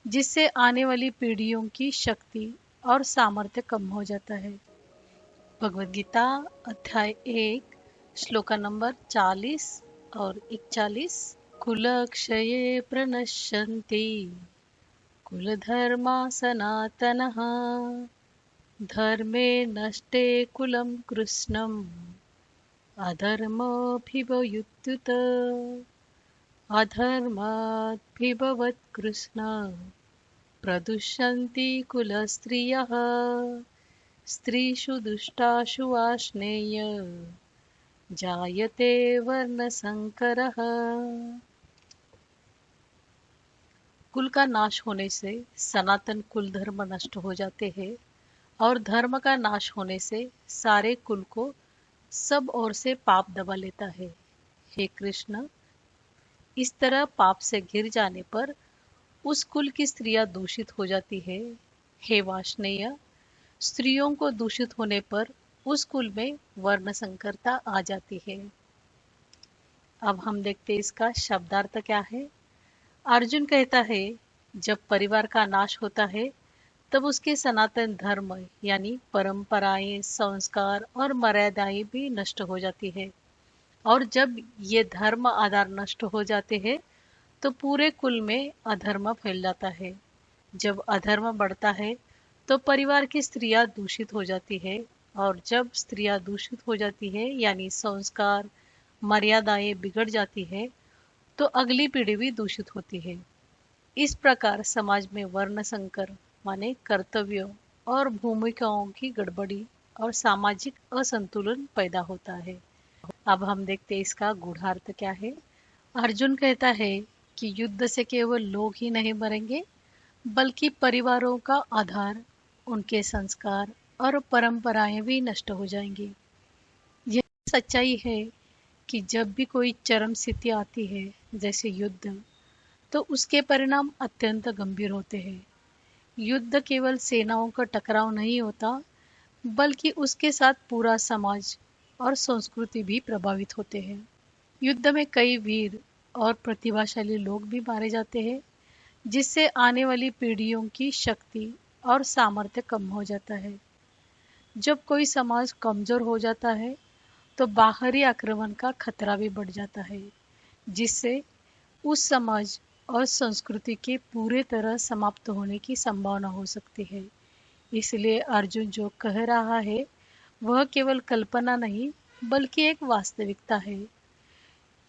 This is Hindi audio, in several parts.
जिससे आने वाली पीढ़ियों की शक्ति और सामर्थ्य कम हो जाता है। भगवद गीता अध्याय 1 श्लोका नंबर 40 और 41। कुलक्षये प्रणश्यन्ति कुलधर्मा सनातनः धर्मे नष्टे कुलं कृष्णम् अधर्मोऽभिभूत्युत अधर्माद्भिभवत् कृष्ण प्रदुष्यन्ति कुलस्त्रियः स्त्रीषु दुष्टाशु वार्ष्णेय जायते वर्णसंकरः। कुल का नाश होने से सनातन कुल धर्म नष्ट हो जाते हैं और धर्म का नाश होने से सारे कुल को सब ओर से पाप दबा लेता है। हे कृष्ण, इस तरह पाप से घिर जाने पर उस कुल की स्त्रियां दूषित हो जाती है। हे वार्ष्णेय, स्त्रियों को दूषित होने पर उस कुल में वर्ण संकरता आ जाती है। अब हम देखते इसका शब्दार्थ क्या है। अर्जुन कहता है, जब परिवार का नाश होता है तब उसके सनातन धर्म यानी परंपराएं, संस्कार और मर्यादाएं भी नष्ट हो जाती है। और जब ये धर्म आधार नष्ट हो जाते हैं तो पूरे कुल में अधर्म फैल जाता है। जब अधर्म बढ़ता है तो परिवार की स्त्रियां दूषित हो जाती है और जब स्त्रियां दूषित हो जाती है यानी संस्कार, मर्यादाएं बिगड़ जाती है तो अगली पीढ़ी भी दूषित होती है। इस प्रकार समाज में वर्ण संकर माने कर्तव्यों और भूमिकाओं की गड़बड़ी और सामाजिक असंतुलन पैदा होता है। अब हम देखते हैं इसका गूढ़ार्थ क्या है। अर्जुन कहता है कि युद्ध से केवल लोग ही नहीं मरेंगे बल्कि परिवारों का आधार, उनके संस्कार और परंपराएं भी नष्ट हो जाएंगी। यह सच्चाई है कि जब भी कोई चरम स्थिति आती है जैसे युद्ध, तो उसके परिणाम अत्यंत गंभीर होते हैं। युद्ध केवल सेनाओं का टकराव नहीं होता बल्कि उसके साथ पूरा समाज और संस्कृति भी प्रभावित होते हैं। युद्ध में कई वीर और प्रतिभाशाली लोग भी मारे जाते हैं, जिससे आने वाली पीढ़ियों की शक्ति और सामर्थ्य कम हो जाता है। जब कोई समाज कमजोर हो जाता है तो बाहरी आक्रमण का खतरा भी बढ़ जाता है, जिससे उस समाज और संस्कृति के पूरे तरह समाप्त होने की संभावना हो सकती है। इसलिए अर्जुन जो कह रहा है वह केवल कल्पना नहीं बल्कि एक वास्तविकता है।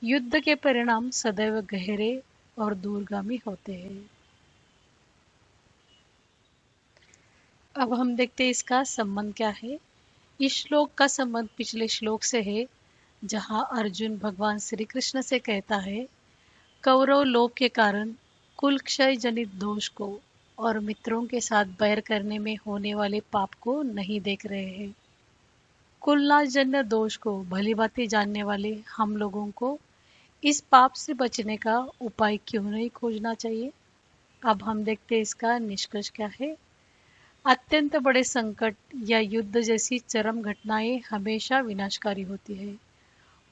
युद्ध के परिणाम सदैव गहरे और दूरगामी होते हैं। अब हम देखते हैं इसका संबंध क्या है। इस श्लोक का संबंध पिछले श्लोक से है, जहां अर्जुन भगवान श्री कृष्ण से कहता है, कौरव लोभ के कारण कुल क्षय जनित दोष को और मित्रों के साथ बैर करने में होने वाले पाप को नहीं देख रहे हैं। कुलनाश जन्य दोष को भली भांति जानने वाले हम लोगों को इस पाप से बचने का उपाय क्यों नहीं खोजना चाहिए। अब हम देखते हैं इसका निष्कर्ष क्या है। अत्यंत बड़े संकट या युद्ध जैसी चरम घटनाएं हमेशा विनाशकारी होती है।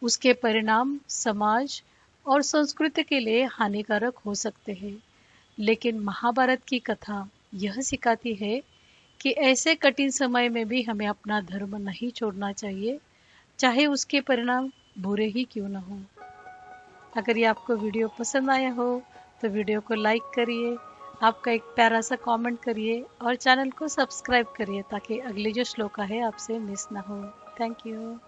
उसके परिणाम समाज और संस्कृति के लिए हानिकारक हो सकते हैं, लेकिन महाभारत की कथा यह सिखाती है कि ऐसे कठिन समय में भी हमें अपना धर्म नहीं छोड़ना चाहिए, चाहे उसके परिणाम बुरे ही क्यों न हो। अगर ये आपको वीडियो पसंद आया हो तो वीडियो को लाइक करिए, आपका एक प्यारा सा कमेंट करिए और चैनल को सब्सक्राइब करिए ताकि अगले जो श्लोक है आपसे मिस ना हो। Thank you.